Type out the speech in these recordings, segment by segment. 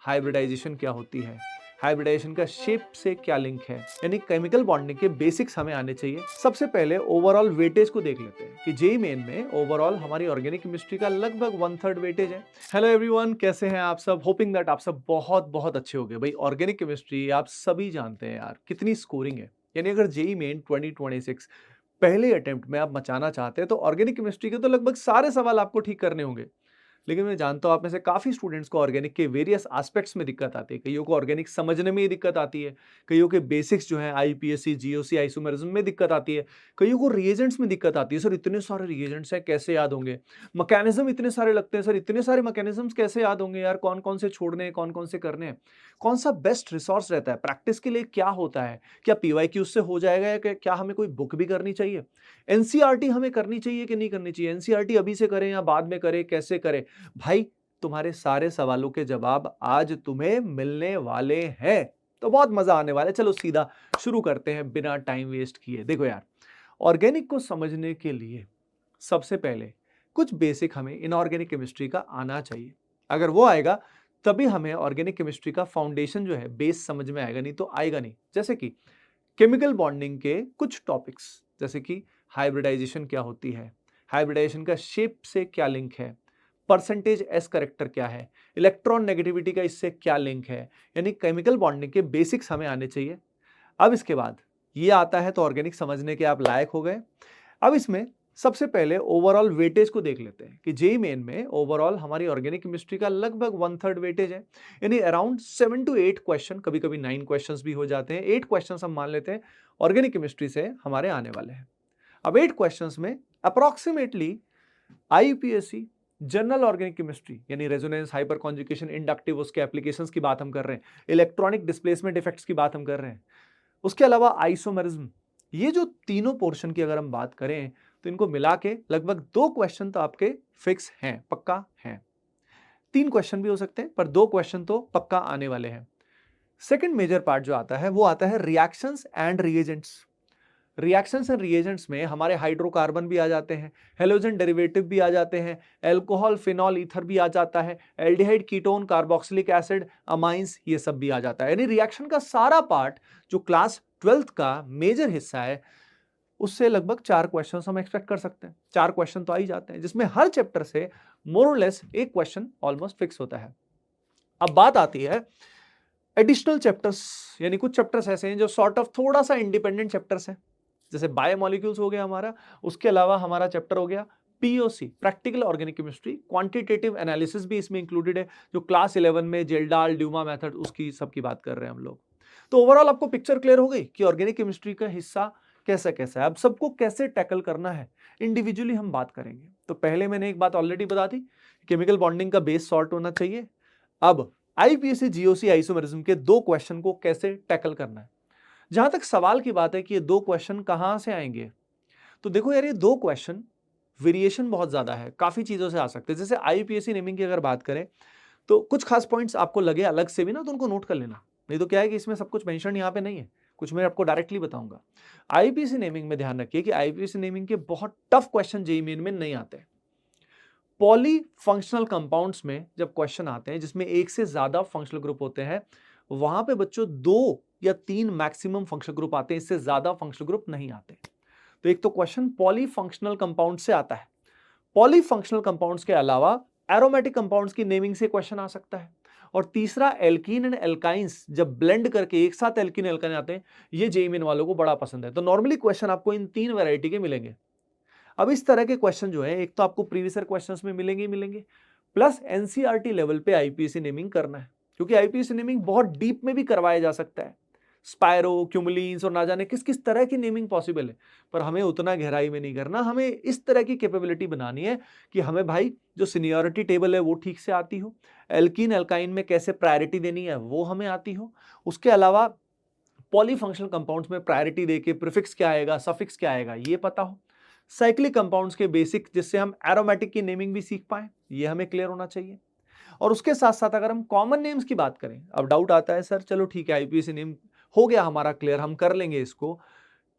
Hybridisation क्या होती है, हाइब्रिडाइजेशन का शेप से क्या लिंक है, यानी केमिकल बॉन्डिंग के बेसिक्स हमें आने चाहिए। सबसे पहले ओवरऑल वेटेज को देख लेते हैं कि जेईई मेन में ओवरऑल हमारी ऑर्गेनिक केमिस्ट्री का लगभग 1/3 वेटेज है। हेलो एवरीवन, कैसे हैं आप सब? होपिंग दैट आप सब बहुत बहुत अच्छे हो गए। भाई ऑर्गेनिक केमिस्ट्री आप सभी जानते हैं यार कितनी स्कोरिंग है। यानी अगर जेईई मेन 2026 पहले अटेम्प्ट में आप मचाना चाहते हैं तो ऑर्गेनिक केमिस्ट्री के तो लगभग सारे सवाल आपको ठीक करने होंगे। लेकिन मैं जानता हूँ आप में से काफ़ी स्टूडेंट्स को ऑर्गेनिक के वेरियस एस्पेक्ट्स में दिक्कत आती है। कईयों को ऑर्गेनिक समझने में ही दिक्कत आती है, कईयों के बेसिक्स जो हैं आईपीएससी, जीओसी, आइसोमेरिज्म में दिक्कत आती है, कईयों को रिएजेंट्स में दिक्कत आती है। सर इतने सारे रिएजेंट्स हैं कैसे याद होंगे? मैकेनिज्म इतने सारे लगते हैं सर, इतने सारे मैकेनिज्म्स कैसे याद होंगे यार? कौन-कौन से छोड़ने हैं, कौन-कौन से करने हैं? कौन-सा बेस्ट रिसोर्स रहता है? प्रैक्टिस के लिए क्या होता है? क्या पीवाईक्यू से हो जाएगा या क्या हमें कोई बुक भी करनी चाहिए? एनसीईआरटी हमें करनी चाहिए कि नहीं करनी चाहिए? एनसीईआरटी अभी से करें या बाद में करें, कैसे करें? भाई तुम्हारे सारे सवालों के जवाब आज तुम्हें मिलने वाले हैं, तो बहुत मजा आने वाला है। चलो सीधा शुरू करते हैं बिना टाइम वेस्ट किए। देखो यार, ऑर्गेनिक को समझने के लिए सबसे पहले कुछ बेसिक हमें इनऑर्गेनिक केमिस्ट्री का आना चाहिए। अगर वो आएगा तभी हमें ऑर्गेनिक केमिस्ट्री का फाउंडेशन जो है बेस समझ में आएगा, नहीं तो आएगा नहीं। जैसे कि केमिकल बॉन्डिंग के कुछ टॉपिक्स, जैसे कि हाइब्रिडाइजेशन क्या होती है, हाइब्रिडाइजेशन का शेप से क्या लिंक है, परसेंटेज एस करेक्टर क्या है, इलेक्ट्रॉन नेगेटिविटी का इससे क्या लिंक है, यानी केमिकल बॉन्डिंग के बेसिक्स हमें आने चाहिए। अब इसके बाद ये आता है तो ऑर्गेनिक समझने के आप लायक हो गए। अब इसमें सबसे पहले ओवरऑल वेटेज को देख लेते हैं कि जेईई मेन में ओवरऑल हमारी ऑर्गेनिक केमिस्ट्री का लगभग 1/3 वेटेज है, यानी अराउंड 7 to 8 क्वेश्चन, कभी कभी 9 क्वेश्चंस भी हो जाते हैं। 8 क्वेश्चंस हम मान लेते हैं ऑर्गेनिक केमिस्ट्री से हमारे आने वाले हैं। अब 8 क्वेश्चंस में अप्रोक्सीमेटली आईयूपीएससी जनरल ऑर्गेनिक केमिस्ट्री यानी रेजोनेंस, हाइपर कॉन्जुगेशन, इंडक्टिव, उसके एप्लीकेशंस की बात हम कर रहे हैं, इलेक्ट्रॉनिक डिस्प्लेसमेंट इफेक्ट्स की बात हम कर रहे हैं, उसके अलावा आइसोमेरिज्म, ये जो तीनों पोर्शन की अगर हम बात करें तो इनको मिला के लगभग 2 क्वेश्चन तो आपके फिक्स हैं, पक्का हैं। 3 क्वेश्चन भी हो सकते हैं पर 2 क्वेश्चन तो पक्का आने वाले हैं। सेकंड मेजर पार्ट जो आता है वो आता है reactions and reagents. Reactions and reagents में हमारे हाइड्रोकार्बन भी आ जाते हैं, हेलोजन डेरिवेटिव भी आ जाते हैं, अल्कोहल, फिनॉल, ईथर भी आ जाता है, aldehyde, ketone, carboxylic acid, amines, ये सब भी आ जाता है। यानी रिएक्शन का सारा पार्ट जो क्लास 12th का मेजर हिस्सा है उससे लगभग 4 क्वेश्चन हम एक्सपेक्ट कर सकते हैं। 4 क्वेश्चन तो आ ही जाते हैं जिसमें हर चैप्टर से मोर और लेस एक क्वेश्चन ऑलमोस्ट फिक्स होता है। अब बात आती है एडिशनल चैप्टर्स, यानी कुछ चैप्टर्स ऐसे हैं जो सॉर्ट ऑफ थोड़ा सा इंडिपेंडेंट चैप्टर्स हैं, जैसे बायोमोलिक्यूल्स हो गया हमारा, उसके अलावा हमारा चैप्टर हो गया POC, practical organic chemistry, quantitative analysis भी इसमें इंक्लूडेड है, जो क्लास 11 में जेल्डाल, ड्यूमा मेथड, उसकी सबकी बात कर रहे हैं हम लोग। तो ओवरऑल आपको पिक्चर क्लियर हो गई कि ऑर्गेनिक केमिस्ट्री का हिस्सा कैसा कैसा है, अब सबको कैसे टैकल करना है, इंडिविजुअली हम बात करेंगे। तो पहले मैंने एक बात ऑलरेडी बता दी, केमिकल बॉन्डिंग का बेस सॉर्ट होना चाहिए। अब आईपीएससी, जीओसी, आइसोमेरिज्म के 2 क्वेश्चन को कैसे टैकल करना है। जहां तक सवाल की बात है कि ये 2 क्वेश्चन कहां से आएंगे, तो देखो यार, ये 2 क्वेश्चन वेरिएशन बहुत ज्यादा है, काफी चीजों से आ सकते हैं। जैसे आईपीएससी नेमिंग की अगर बात करें तो कुछ खास पॉइंट्स आपको लगे अलग से भी ना, तो उनको नोट कर लेना, नहीं तो क्या है कि इसमें सब कुछ मेंशन यहाँ पे नहीं है, कुछ मैं आपको डायरेक्टली बताऊंगा। आईपीएससी नेमिंग में ध्यान रखिए कि आईपीएससी नेमिंग के बहुत टफ क्वेश्चन जेईई मेन में नहीं आते। पॉली फंक्शनल कंपाउंड्स में जब क्वेश्चन आते हैं जिसमें एक से ज्यादा फंक्शनल ग्रुप होते हैं, वहां पे बच्चों 2 या 3 मैक्सिमम फंक्शनल ग्रुप आते हैं, इससे ज्यादा फंक्शनल ग्रुप नहीं आते। तो एक तो क्वेश्चन पॉली फंक्शनल कंपाउंड से आता है। पॉली फंक्शनल कंपाउंड्स के अलावा एरोमेटिक कंपाउंड्स की नेमिंग से क्वेश्चन आ सकता है। और तीसरा, एल्कीन एंड एल्काइंस जब ब्लेंड करके एक साथ एल्कीन एल्काइन आते हैं, ये जेईई मेन वालों को बड़ा पसंद है। तो नॉर्मली क्वेश्चन आपको इन 3 वैरायटी के मिलेंगे। अब इस तरह के क्वेश्चन जो है, एक तो आपको प्रीवियस ईयर क्वेश्चंस में मिलेंगे ही मिलेंगे, प्लस एनसीईआरटी लेवल पे आईपीएससी नेमिंग करना है, क्योंकि आईपीएससी नेमिंग बहुत डीप में भी करवाया जा सकता है। स्पायरो, क्यूमुलिन्स और ना जाने किस किस तरह की नेमिंग पॉसिबल है, पर हमें उतना गहराई में नहीं करना। हमें इस तरह की कैपेबिलिटी बनानी है कि हमें भाई जो सीनियरिटी टेबल है वो ठीक से आती हो, एल्कीन एल्काइन में कैसे प्रायोरिटी देनी है वो हमें आती हो, उसके अलावा पॉलीफंक्शनल कंपाउंड्स में प्रायोरिटी देके प्रीफिक्स क्या आएगा, सफिक्स क्या आएगा, ये पता हो। साइक्लिक कंपाउंड्स के बेसिक, जिससे हम एरोमेटिक की नेमिंग भी सीख पाए, ये हमें क्लियर होना चाहिए। और उसके साथ साथ अगर हम कॉमन नेम्स की बात करें, अब डाउट आता है सर चलो ठीक है आईपीएससी नेम हो गया हमारा क्लियर, हम कर लेंगे इसको,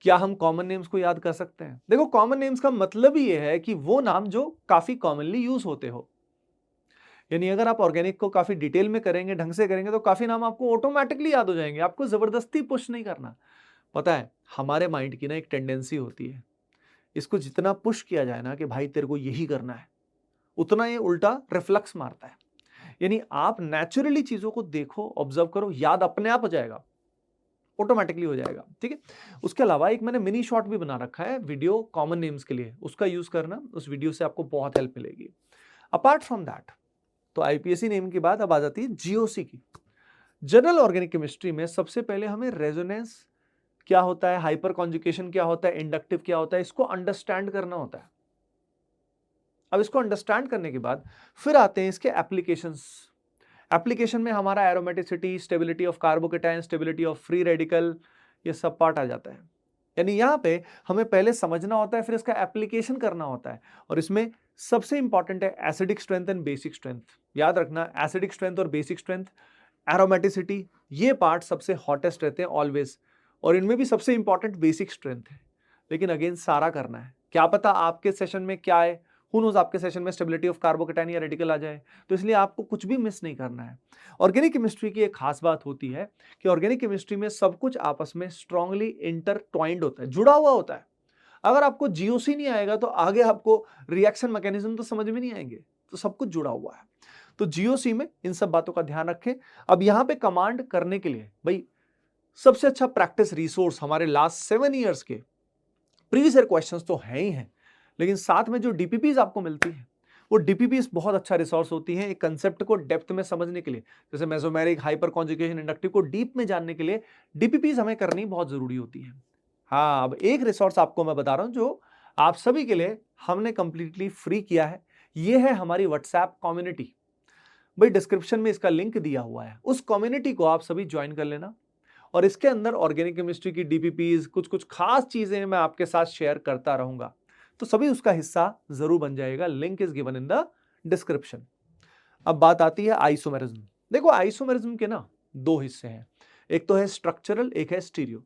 क्या हम कॉमन नेम्स को याद कर सकते हैं? देखो, कॉमन नेम्स का मतलब ही ये है कि वो नाम जो काफी कॉमनली यूज होते हो। यानी अगर आप ऑर्गेनिक को काफी डिटेल में करेंगे, ढंग से करेंगे, तो काफी नाम आपको ऑटोमेटिकली याद हो जाएंगे, आपको जबरदस्ती पुश नहीं करना। पता है हमारे माइंड की ना एक टेंडेंसी होती है, इसको जितना पुश किया जाए ना कि भाई तेरे को यही करना है, उतना ये उल्टा रिफ्लेक्स मारता है। यानी आप नेचुरली चीजों को देखो, ऑब्जर्व करो, याद अपने आप हो जाएगा, ऑटोमेटिकली हो जाएगा। ठीक है, उसके अलावा एक मैंने मिनी शॉर्ट भी बना रखा है वीडियो कॉमन नेम्स के लिए, उसका यूज करना, उस वीडियो से आपको बहुत हेल्प मिलेगी। अपार्ट फ्रॉम दैट, तो आईपीएससी नेम की बात अब आ जाती है जीओसी की। जनरल ऑर्गेनिक केमिस्ट्री में सबसे पहले हमें रेजोनेंस क्या होता है, हाइपर कॉन्जुगेशन क्या होता है, इंडक्टिव क्या होता है, इसको अंडरस्टैंड करना होता है। अब इसको अंडरस्टैंड करने के बाद फिर आते हैं इसके एप्लीकेशंस। एप्लीकेशन में हमारा aromaticity, stability of carbocation, stability of free radical, ये सब पार्ट आ जाता है। यानी यहां पे हमें पहले समझना होता है, फिर इसका एप्लीकेशन करना होता है। और इसमें सबसे इंपॉर्टेंट है acidic strength and basic strength. याद रखना, एसिडिक स्ट्रेंथ और बेसिक स्ट्रेंथ, एरोमेटिसिटी, ये पार्ट सबसे हॉटेस्ट रहते हैं ऑलवेज, और इनमें भी सबसे इंपॉर्टेंट बेसिक स्ट्रेंथ है। लेकिन अगेन सारा करना है, क्या पता आपके सेशन में क्या है, हु नोज आपके सेशन में स्टेबिलिटी ऑफ कार्बोकेटाइन या रेडिकल आ जाए, तो इसलिए आपको कुछ भी मिस नहीं करना है। ऑर्गेनिक केमिस्ट्री की एक खास बात होती है कि ऑर्गेनिक केमिस्ट्री में सब कुछ आपस में स्ट्रांगली इंटरट्वाइंड होता है, जुड़ा हुआ होता है। अगर आपको जीओसी नहीं आएगा तो आगे आपको रिएक्शन मैकेनिज्म तो समझ में नहीं आएंगे, तो सब कुछ जुड़ा हुआ है। तो जीओसी में इन सब बातों का ध्यान रखें। अब यहां पे कमांड करने के लिए भाई सबसे अच्छा प्रैक्टिस रिसोर्स हमारे लास्ट 7 ईयर्स के प्रीवियस ईयर क्वेश्चंस तो हैं ही हैं, लेकिन साथ में जो डीपीपीज आपको मिलती है, वो डीपीपीज बहुत अच्छा रिसोर्स होती है एक कंसेप्ट को डेप्थ में समझने के लिए। जैसे मेसोमेरिक, हाइपर कॉन्जुगेशन, इंडक्टिव को डीप में जानने के लिए डीपीपीज हमें करनी बहुत जरूरी होती है। हाँ, अब एक रिसोर्स आपको मैं बता रहा हूं जो आप सभी के लिए हमने कंप्लीटली फ्री किया है, ये है हमारी व्हाट्सएप कम्युनिटी। भाई डिस्क्रिप्शन में इसका लिंक दिया हुआ है, उस कम्युनिटी को आप सभी ज्वाइन कर लेना, और इसके अंदर ऑर्गेनिक केमिस्ट्री की डीपीपीज, कुछ कुछ खास चीजें मैं आपके साथ शेयर करता रहूंगा, तो सभी उसका हिस्सा जरूर बन जाएगा। Link is given in the description. अब बात आती है आइसोमेरिज्म। देखो आइसोमेरिज्म के ना दो हिस्से हैं, एक तो है स्ट्रक्चरल, एक है स्टीरियो।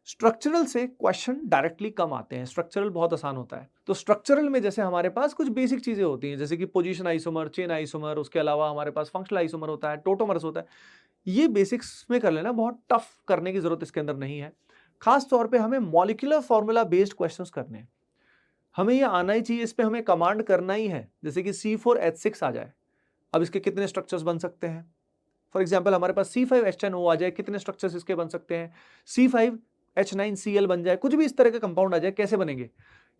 स्ट्रक्चरल से क्वेश्चन डायरेक्टली कम आते हैं, स्ट्रक्चरल बहुत आसान होता है। तो स्ट्रक्चरल में जैसे हमारे पास कुछ बेसिक चीजें होती हैं, जैसे कि पोजीशन आइसोमर, चेन आइसोमर, उसके अलावा हमारे पास फंक्शनल आइसोमर होता है, टोटोमर्स होता है, ये बेसिक्स में कर लेना, बहुत टफ करने की जरूरत इसके अंदर नहीं है। खास तौर पे हमें मॉलिक्यूलर फॉर्मूला बेस्ड क्वेश्चंस करने हैं, हमें ये आना ही चाहिए, इस पे हमें कमांड करना ही है। जैसे कि C4H6 आ जाए, अब इसके कितने स्ट्रक्चर्स बन सकते हैं। फॉर एग्जाम्पल हमारे पास C5H10O आ जाए, कितने स्ट्रक्चर्स इसके बन सकते हैं। C5H9Cl बन जाए, कुछ भी इस तरह के कंपाउंड आ जाए, कैसे बनेंगे,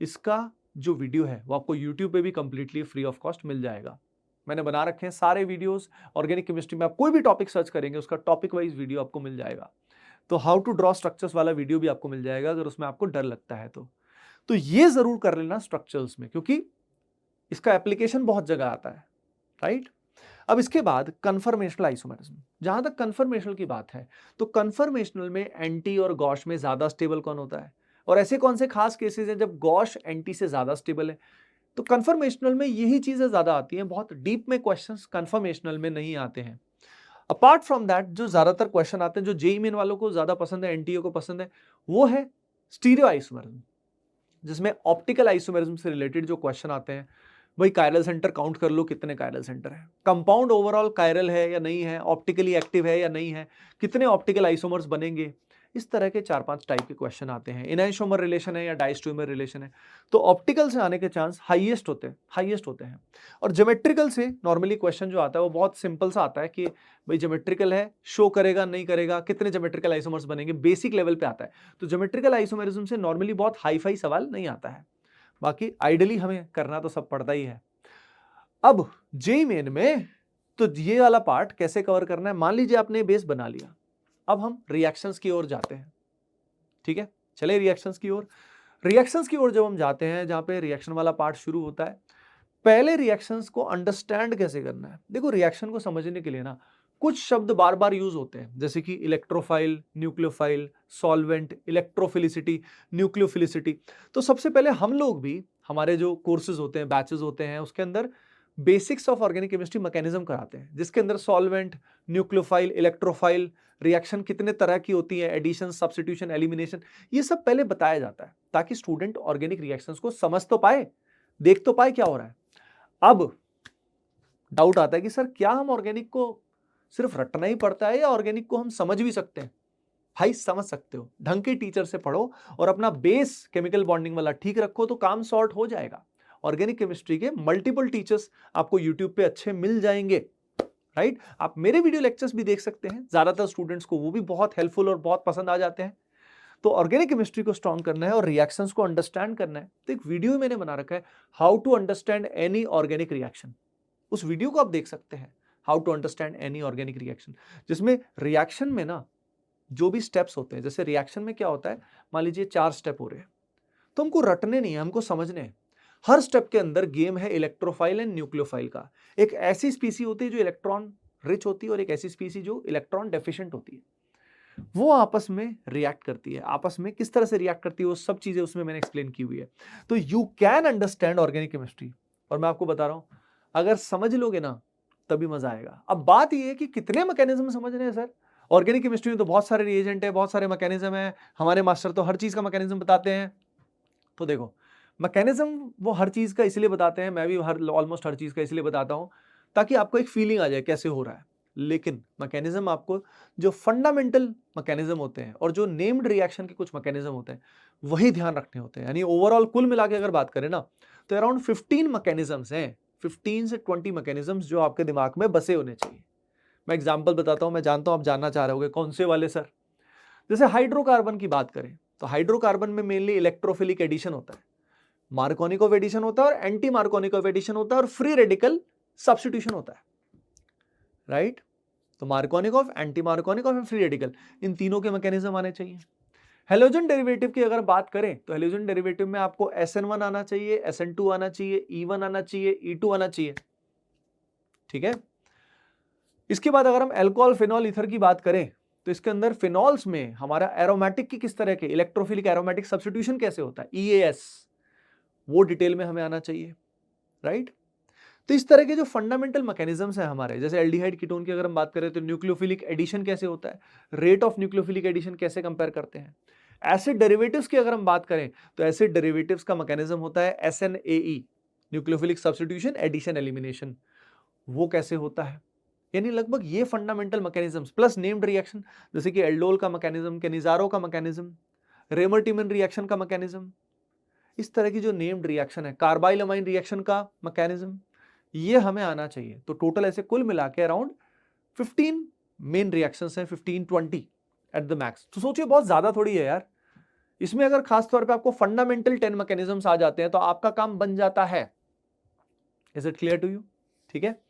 इसका जो वीडियो है वो आपको यूट्यूब पे भी कंप्लीटली फ्री ऑफ कॉस्ट मिल जाएगा। मैंने बना रखे हैं सारे वीडियोस। ऑर्गेनिक केमिस्ट्री में आप कोई भी टॉपिक सर्च करेंगे, उसका टॉपिक वाइज वीडियो आपको मिल जाएगा। तो हाउ टू ड्रॉ स्ट्रक्चर्स वाला वीडियो भी आपको मिल जाएगा, अगर उसमें आपको डर लगता है तो ये जरूर कर लेना स्ट्रक्चर्स में, क्योंकि इसका एप्लीकेशन बहुत जगह आता है, राइट। अब इसके बाद कन्फर्मेशनल आइसोमेरिज्म। जहां तक कन्फर्मेशनल की बात है, तो कन्फर्मेशनल में एंटी और गॉश में ज्यादा स्टेबल कौन होता है, और ऐसे कौन से खास केसेस हैं जब गॉश एंटी से ज्यादा स्टेबल है। तो कन्फर्मेशनल में यही चीजें ज्यादा आती हैं, बहुत डीप में क्वेश्चंस कन्फर्मेशनल में नहीं आते हैं। अपार्ट फ्रॉम दैट जो ज्यादातर क्वेश्चन आते हैं, जो जेईई मेन वालों को ज्यादा पसंद है, एनटीए को पसंद है, वो है स्टीरियो आइसोमेरिज्म, जिसमें ऑप्टिकल आइसोमेरिज्म से रिलेटेड जो क्वेश्चन आते हैं। भाई कायरल सेंटर काउंट कर लो, कितने कायरल सेंटर है, कंपाउंड ओवरऑल कायरल है या नहीं है, ऑप्टिकली एक्टिव है या नहीं है, कितने ऑप्टिकल आइसोमर्स बनेंगे, इस तरह के 4-5 टाइप के क्वेश्चन आते हैं। इनैंशोमर रिलेशन है या डाइस्टोमर रिलेशन है, तो ऑप्टिकल से आने के चांस हाईएस्ट होते हैं। और ज्योमेट्रिकल से नॉर्मली क्वेश्चन जो आता है वो बहुत सिंपल सा आता है कि भाई ज्योमेट्रिकल है, शो करेगा नहीं करेगा, कितने ज्योमेट्रिकल आइसोमर्स बनेंगे, बेसिक लेवल पे आता है। तो ज्योमेट्रिकल आइसोमेरिज्म से नॉर्मली बहुत हाई फाई सवाल नहीं आता है, बाकी आइडियली हमें करना तो सब पड़ता ही है। अब जेईई मेन में तो ये वाला पार्ट कैसे कवर करना है, मान लीजिए आपने बेस बना लिया, अब हम रिएक्शंस की ओर जाते हैं। ठीक है, चले रिएक्शंस की ओर। रिएक्शंस की ओर जब हम जाते हैं, जहां पे रिएक्शन वाला पार्ट शुरू होता है, पहले रिएक्शंस को अंडरस्टैंड कैसे करना है। देखो रिएक्शन को समझने के लिए ना कुछ शब्द बार बार यूज होते हैं, जैसे कि electrophile, nucleophile, solvent, electrophilicity, nucleophilicity. तो सबसे पहले हम लोग भी, हमारे जो कोर्सेज होते हैं, बैचेस होते हैं, उसके अंदर basics of organic chemistry mechanism कराते हैं, जिसके अंदर सॉल्वेंट, न्यूक्लियोफाइल, इलेक्ट्रोफाइल, रिएक्शन कितने तरह की होती है, एडिशन, सब्स्टिट्यूशन, एलिमिनेशन, ये सब पहले बताया जाता है, ताकि स्टूडेंट ऑर्गेनिक रिएक्शंस को समझ तो पाए, देख तो पाए क्या हो रहा है। अब डाउट आता है कि सर क्या हम ऑर्गेनिक को सिर्फ रटना ही पड़ता है या ऑर्गेनिक को हम समझ भी सकते हैं? भाई समझ सकते हो, ढंग के टीचर से पढ़ो और अपना बेस केमिकल बॉन्डिंग वाला ठीक रखो तो काम सॉर्ट हो जाएगा। ऑर्गेनिक केमिस्ट्री के मल्टीपल टीचर्स आपको यूट्यूब पे अच्छे मिल जाएंगे, राइट? आप मेरे वीडियो लेक्चर्स भी देख सकते हैं, ज्यादातर स्टूडेंट्स को वो भी बहुत हेल्पफुल और बहुत पसंद आ जाते हैं। तो ऑर्गेनिक केमिस्ट्री को स्ट्रॉन्ग करना है और रिएक्शंस को अंडरस्टैंड करना है, तो एक वीडियो मैंने बना रखा है, how to understand any organic reaction. उस वीडियो को आप देख सकते हैं, how to understand any organic reaction, जिसमें रिएक्शन में ना जो भी स्टेप्स होते हैं, जैसे रिएक्शन में क्या होता है, मान लीजिए 4 स्टेप हो रहे हैं, तो हमको रटने नहीं है, हमको समझने हैं। हर स्टेप के अंदर गेम है इलेक्ट्रोफाइल एंड न्यूक्लियोफाइल का। एक ऐसी स्पीसी होती है जो इलेक्ट्रॉन रिच होती है और एक ऐसी स्पीसी जो इलेक्ट्रॉन डेफिशिएंट होती है। वो आपस में रिएक्ट करती है, आपस में किस तरह से रिएक्ट करती है वो सब चीजें उसमें मैंने एक्सप्लेन की हुई है। तो you can understand organic chemistry, और मैं आपको बता रहा हूं अगर समझ लोगे ना तभी मजा आएगा। अब बात यह है कि कितने मैकेनिज्म समझ रहे हैं सर? ऑर्गेनिक केमिस्ट्री में तो बहुत सारे रिएजेंट है, बहुत सारे मैकेनिज्म है, हमारे मास्टर तो हर चीज का मैकेनिज्म बताते हैं। तो देखो, मैकेनिज्म वो हर चीज का इसलिए बताते हैं, मैं भी ऑलमोस्ट हर चीज का इसलिए बताता हूं ताकि आपको एक फीलिंग आ जाए कैसे हो रहा है। लेकिन मैकेनिज्म आपको जो फंडामेंटल मैकेनिज्म होते हैं और जो नेम्ड रिएक्शन के कुछ मैकेनिज्म होते हैं वही ध्यान रखने होते हैं। यानी ओवरऑल कुल मिला के अगर बात करें ना तो अराउंड 15 मैकेनिज्म्स हैं, 15 से 20 मैकेनिज्म्स जो आपके दिमाग में बसे होने चाहिए। मैं एग्जांपल बताता हूं, मैं जानता हूं आप जानना चाह रहे होगे कौन से वाले सर। जैसे हाइड्रोकार्बन की बात करें तो हाइड्रोकार्बन में मेनली इलेक्ट्रोफिलिक एडिशन होता है, मार्कोनिकोव एडिशन होता है और एंटी मार्कोनिकोव एडिशन होता है और फ्री रेडिकल सब्स्टिट्यूशन होता है, राइट? तो मार्कोनिकोव, एंटी मार्कोनिकोव और फ्री रेडिकल, इन तीनों के मैकेनिज्म आने चाहिए। हेलोजन डेरिवेटिव की अगर बात करें तो हेलोजन डेरिवेटिव में आपको SN1 आना चाहिए, SN2 आना चाहिए, E1 आना चाहिए, E2 आना चाहिए, ठीक है? इसके बाद अगर हम अल्कोहल, फिनॉल, ईथर की बात करें तो इसके अंदर फिनॉल्स में हमारा एरोमेटिक की किस तरह के इलेक्ट्रोफिलिक एरोमेटिक सब्स्टिट्यूशन कैसे होता है, EAS, वो डिटेल में हमें आना चाहिए, राइट? तो इस तरह के जो फंडामेंटल मैकेनिज्म्स हैं हमारे, जैसे एल्डिहाइड कीटोन की अगर हम बात करें तो न्यूक्लियोफिलिक एडिशन कैसे होता है, रेट ऑफ न्यूक्लियोफिलिक एडिशन कैसे कंपेयर करते हैं। एसिड डेरिवेटिव्स की अगर हम बात करें तो एसिड डेरिवेटिव्स का मैकेनिज्म होता है SNAE, nucleophilic substitution addition elimination, वो कैसे होता है। यानी लगभग ये fundamental mechanisms plus named reaction, जैसे कि एल्डोल का मैकेनिज्म, केनिजारो का मैकेनिज्म, रेमर-टिमन रिएक्शन का मैकेनिज्म, इस तरह की जो नेम्ड रिएक्शन है, कार्बाइल अमाइन रिएक्शन का मैकेनिज्म, ये हमें आना चाहिए। तो टोटल ऐसे कुल मिला के अराउंड 15 मेन रिएक्शंस हैं, 15-20 एट द मैक्स। तो सोचिए बहुत ज्यादा थोड़ी है यार। इसमें अगर खास तौर पे आपको फंडामेंटल 10 मैकेनिज्म्स आ जाते हैं तो आपका काम बन जाता है। Is it clear to you? ठीक है।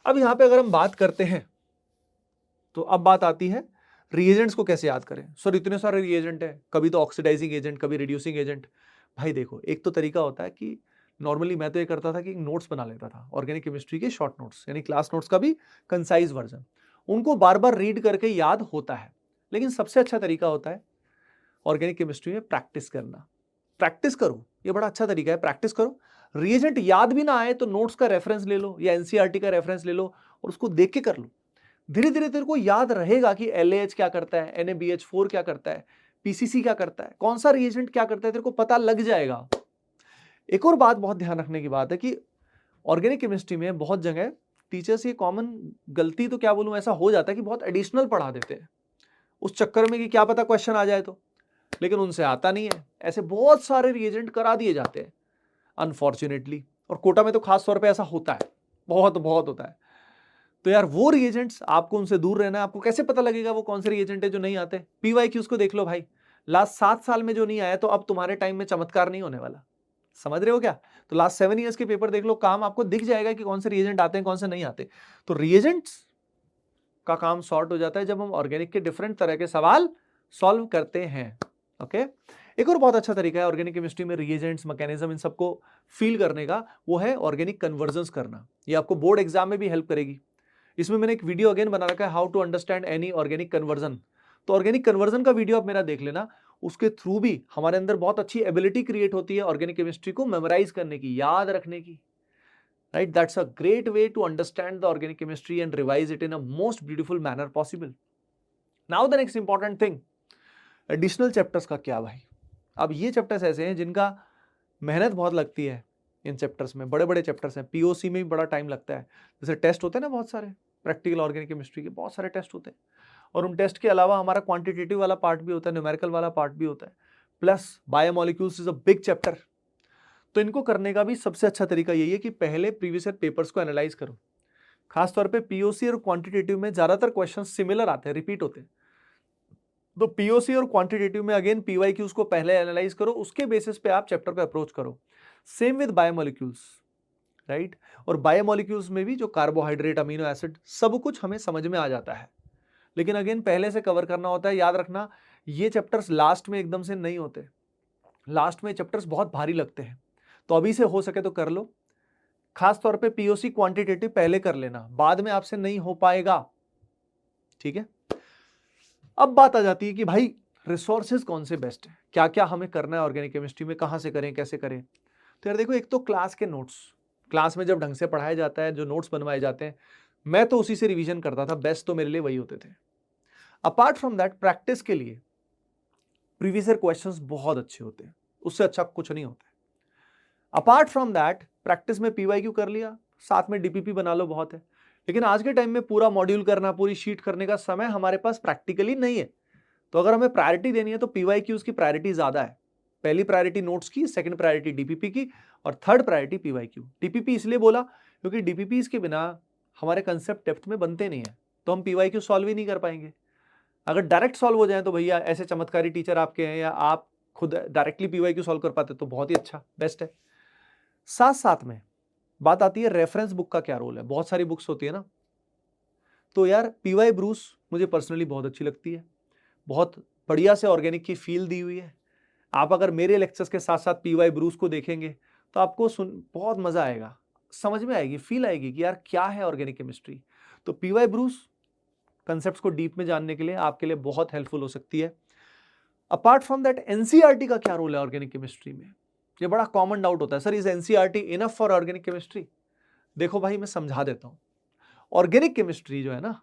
अब यहां पे अगर हम बात करते हैं तो अब बात आती है रिएजेंट्स को कैसे याद करें। सर इतने सारे रिएजेंट है, कभी तो ऑक्सीडाइजिंग एजेंट, कभी रिड्यूसिंग एजेंट। भाई देखो, एक तो तरीका होता है कि नॉर्मली मैं तो ये करता था कि नोट्स बना लेता था ऑर्गेनिक केमिस्ट्री के, शॉर्ट नोट्स, यानी क्लास नोट्स का भी कंसाइज वर्जन, उनको बार बार रीड करके याद होता है। लेकिन सबसे अच्छा तरीका होता है ऑर्गेनिक केमिस्ट्री में प्रैक्टिस करना। प्रैक्टिस करो, ये बड़ा अच्छा तरीका है, प्रैक्टिस करो। रिएजेंट याद भी ना आए तो नोट्स का रेफरेंस ले लो या एनसीईआरटी का रेफरेंस ले लो और उसको देख के कर लो। धीरे धीरे तेरे को याद रहेगा कि LAH क्या करता है, NaBH4 क्या करता है, PCC क्या करता है, कौन सा रिएजेंट क्या करता है, तेरे को पता लग जाएगा। एक और बात बहुत ध्यान रखने की बात है कि ऑर्गेनिक केमिस्ट्री में बहुत जगह टीचर्स ये कॉमन गलती, तो क्या बोलूं, ऐसा हो जाता है कि बहुत एडिशनल पढ़ा देते हैं उस चक्कर में कि क्या पता क्वेश्चन आ जाए तो, लेकिन उनसे आता नहीं है। ऐसे बहुत सारे रिएजेंट करा दिए जाते हैं अनफॉर्चुनेटली, और कोटा में तो खास तौर पे ऐसा होता है, बहुत बहुत होता है। तो यार वो रिएजेंट्स आपको उनसे दूर रहना है। आपको कैसे पता लगेगा वो कौन से रिएजेंट है जो नहीं आते? PYQs को देख लो भाई, लास्ट 7 साल में जो नहीं आया तो अब तुम्हारे टाइम में चमत्कार नहीं होने वाला। समझ रहे हो क्या? तो लास्ट 7 ईयर्स के पेपर देख लो, काम आपको दिख जाएगा कि कौन से रिएजेंट आते हैं, कौन से नहीं आते। तो रिएजेंट्स का काम सॉर्ट हो जाता है जब हम ऑर्गेनिक के डिफरेंट तरह के सवाल सॉल्व करते हैं। ओके। एक और बहुत अच्छा तरीका है ऑर्गेनिक केमिस्ट्री में रिएजेंट्स, मैकेनिज्म, इन सबको फील करने का, वो है ऑर्गेनिक कन्वर्जन्स करना। ये आपको बोर्ड एग्जाम में भी हेल्प करेगी। इसमें मैंने एक वीडियो अगेन बना रखा है, how to understand any organic conversion. तो ऑर्गेनिक कन्वर्जन का वीडियो आप मेरा देख लेना, उसके थ्रू भी हमारे अंदर बहुत अच्छी एबिलिटी क्रिएट होती है ऑर्गेनिक केमिस्ट्री को मेमोराइज करने की, याद रखने की, right? That's a great way to understand the organic chemistry and revise it in a most beautiful manner possible. Now the next important thing, additional chapters का क्या भाई? अब ये चैप्टर्स ऐसे हैं जिनका मेहनत बहुत लगती है, इन चैप्टर्स में, बड़े बड़े चैप्टर्स हैं। पीओसी में भी बड़ा टाइम लगता है, जैसे टेस्ट होते हैं ना बहुत सारे, प्रैक्टिकल ऑर्गेनिक केमिस्ट्री के बहुत सारे टेस्ट होते हैं, और उन टेस्ट के अलावा हमारा क्वांटिटेटिव वाला पार्ट भी होता है, न्यूमेरिकल वाला पार्ट भी होता है, plus biomolecules is a big chapter. तो इनको करने का भी सबसे अच्छा तरीका यही है कि पहले प्रीवियस ईयर पेपर्स को एनालाइज करो। खासतौर पे पीओसी और क्वांटिटेटिव में ज्यादातर क्वेश्चन सिमिलर आते हैं, रिपीट होते हैं। तो पीओसी और क्वांटिटेटिव में अगेन पीवाईक्यूज को पहले एनालाइज करो, उसके बेसिस पे आप चैप्टर को अप्रोच करो। Same with biomolecules, right. और बायोमोलिक्यूल्स में भी जो कार्बोहाइड्रेट, अमीनो एसिड, सब कुछ हमें समझ में आ जाता है, लेकिन अगेन पहले से कवर करना होता है। याद रखना, ये चैप्टर्स लास्ट में एकदम से नहीं होते, लास्ट में चैप्टर्स बहुत भारी लगते हैं, तो अभी से हो सके तो कर लो। खास तौर पे पीओसी क्वांटिटेटिव पहले कर लेना, बाद में आपसे नहीं हो पाएगा, ठीक है। अब बात आ जाती है कि भाई रिसोर्सेज कौन से बेस्ट है, क्या क्या हमें करना है ऑर्गेनिक केमिस्ट्री में, कहां से करें, कैसे करें। तो यार देखो, एक तो क्लास के नोट्स, क्लास में जब ढंग से पढ़ाया जाता है, जो नोट्स बनवाए जाते हैं, मैं तो उसी से रिवीजन करता था, बेस्ट तो मेरे लिए वही होते थे। अपार्ट फ्रॉम दैट, प्रैक्टिस के लिए प्रीवियस ईयर क्वेश्चंस बहुत अच्छे होते हैं, उससे अच्छा कुछ नहीं होता है। अपार्ट फ्रॉम दैट, प्रैक्टिस में पीवाईक्यू कर लिया, साथ में डीपीपी बना लो, बहुत है। लेकिन आज के टाइम में पूरा मॉड्यूल करना, पूरी शीट करने का समय हमारे पास प्रैक्टिकली नहीं है। तो अगर हमें प्रायोरिटी देनी है तो पीवाईक्यूज की प्रायोरिटी ज्यादा है। पहली प्रायोरिटी नोट्स की, सेकंड प्रायोरिटी डीपीपी की, और थर्ड प्रायोरिटी पीवाईक्यू। डीपीपी इसलिए बोला क्योंकि डीपीपी के बिना हमारे कंसेप्ट डेप्थ में बनते नहीं है, तो हम पीवाईक्यू सॉल्व ही नहीं कर पाएंगे। अगर डायरेक्ट सॉल्व हो जाए तो भैया ऐसे चमत्कारी टीचर आपके हैं, या आप खुद डायरेक्टली पीवाईक्यू सॉल्व कर पाते तो बहुत ही अच्छा, बेस्ट है। साथ साथ में बात आती है रेफरेंस बुक का क्या रोल है। बहुत सारी बुक्स होती है ना, तो यार पीवाई ब्रूस मुझे पर्सनली बहुत अच्छी लगती है, बहुत बढ़िया से ऑर्गेनिक की फील दी हुई है। आप अगर मेरे लेक्चर्स के साथ साथ पीवाई ब्रूस को देखेंगे तो आपको बहुत मजा आएगा, समझ में आएगी, फील आएगी कि यार क्या है ऑर्गेनिक केमिस्ट्री। तो पीवाई ब्रूस कंसेप्ट्स को डीप में जानने के लिए आपके लिए बहुत हेल्पफुल हो सकती है। अपार्ट फ्रॉम दैट, एनसीईआरटी का क्या रोल है ऑर्गेनिक केमिस्ट्री में, ये बड़ा कॉमन डाउट होता है, sir is NCERT enough for organic chemistry. देखो भाई, मैं समझा देता हूं। ऑर्गेनिक केमिस्ट्री जो है ना,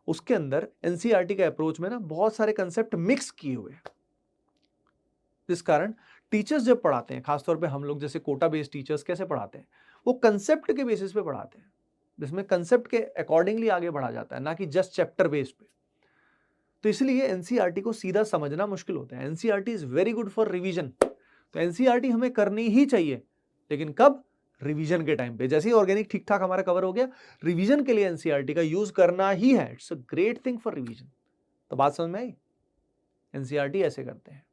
उसके अंदर एनसीईआरटी के अप्रोच में ना बहुत सारे कंसेप्ट मिक्स किए हुए हैं, जिस कारण टीचर्स जब पढ़ाते हैं, खासतौर पे हम लोग जैसे कोटा बेस्ड टीचर्स कैसे पढ़ाते हैं, वो कंसेप्ट के बेसिस पे पढ़ाते हैं, जिसमें कंसेप्ट के अकॉर्डिंगली आगे बढ़ा जाता है, ना कि जस्ट चैप्टर बेस्ड पे। तो इसलिए एनसीईआरटी को सीधा समझना मुश्किल होता है। NCERT is very good for revision, तो एनसीईआरटी हमें करनी ही चाहिए, लेकिन कब? रिवीजन के टाइम पे। जैसे ही ऑर्गेनिक ठीक ठाक हमारा कवर हो गया, रिवीजन के लिए एनसीईआरटी का यूज करना ही है। It's a great thing for revision. तो बात समझ में आई? एनसीईआरटी ऐसे करते हैं।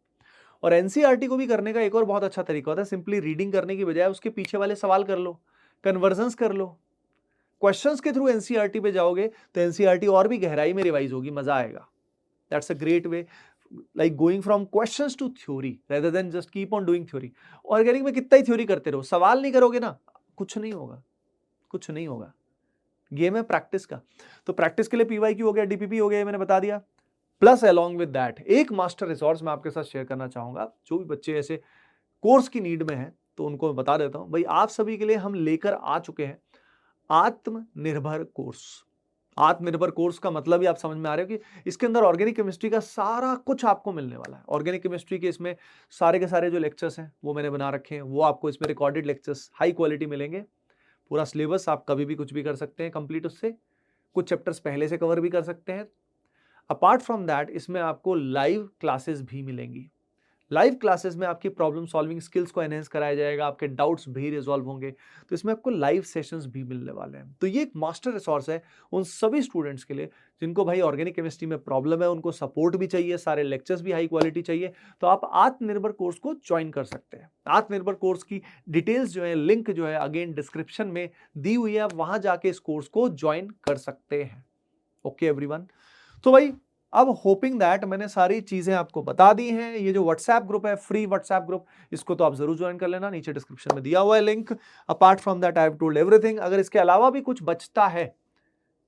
और एनसीईआरटी को भी करने का एक और बहुत अच्छा तरीका होता है, सिंपली रीडिंग करने की बजाय उसके पीछे वाले सवाल कर लो, कन्वर्जन्स कर लो। क्वेश्चंस के थ्रू एनसीईआरटी पे जाओगे तो एनसीईआरटी और भी गहराई में रिवाइज होगी, मजा आएगा। That's a great way, like going from questions to theory rather than just keep on doing theory। Organic में कितना ही थ्योरी करते रहो, सवाल नहीं करोगे ना, कुछ नहीं होगा, कुछ नहीं होगा। गेम है प्रैक्टिस का। तो प्रैक्टिस के लिए पीवाईक्यू हो गया, डीपीपी हो गया, मैंने बता दिया। प्लस अलोंग विद दैट एक मास्टर रिसोर्स मैं आपके साथ शेयर करना चाहूंगा। जो भी बच्चे ऐसे कोर्स की नीड में है तो उनको मैं बता देता हूं भाई, आप सभी के लिए हम लेकर आ चुके हैं आत्मनिर्भर कोर्स। आत्मनिर्भर कोर्स का मतलब ही आप समझ में आ रहे हो कि इसके अंदर ऑर्गेनिक केमिस्ट्री का सारा कुछ आपको मिलने वाला है। ऑर्गेनिक केमिस्ट्री के इसमें सारे के सारे जो लेक्चर्स हैं वो मैंने बना रखे हैं, वो आपको इसमें रिकॉर्डेड लेक्चर्स हाई क्वालिटी मिलेंगे। पूरा सिलेबस आप कभी भी कुछ भी कर सकते हैं कंप्लीट उससे, कुछ चैप्टर्स पहले से कवर भी कर सकते हैं। अपार्ट फ्रॉम दैट, इसमें आपको लाइव क्लासेस भी मिलेंगी। लाइव क्लासेस में आपकी प्रॉब्लम सॉल्विंग स्किल्स को एनहेंस कराया जाएगा, आपके डाउट्स भी रिजॉल्व होंगे। तो इसमें आपको लाइव सेशंस भी मिलने वाले हैं। तो ये एक मास्टर रिसोर्स है उन सभी स्टूडेंट्स के लिए जिनको भाई ऑर्गेनिक केमिस्ट्री में प्रॉब्लम है, उनको सपोर्ट भी चाहिए, सारे लेक्चर्स भी हाई क्वालिटी चाहिए। तो आप आत्मनिर्भर कोर्स को ज्वाइन कर सकते हैं। आत्मनिर्भर कोर्स की डिटेल्स जो है, लिंक जो है, अगेन डिस्क्रिप्शन में दी हुई है, आप वहां जाके इस कोर्स को ज्वाइन कर सकते हैं। ओके एवरीवन, तो भाई अब होपिंग दैट मैंने सारी चीजें आपको बता दी हैं। ये जो व्हाट्सएप ग्रुप है, फ्री व्हाट्सएप ग्रुप, इसको तो आप जरूर ज्वाइन कर लेना, नीचे डिस्क्रिप्शन में दिया हुआ है link. Apart from that I have told everything. अगर इसके अलावा भी कुछ बचता है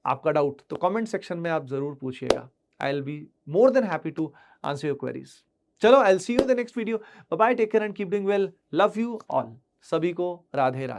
आपका डाउट तो कमेंट सेक्शन में आप जरूर पूछिएगा। I will be more than happy to answer your queries. चलो, I will see you in the next video. Bye bye, take care and keep doing well. Love you all. सभी को राधे राधे।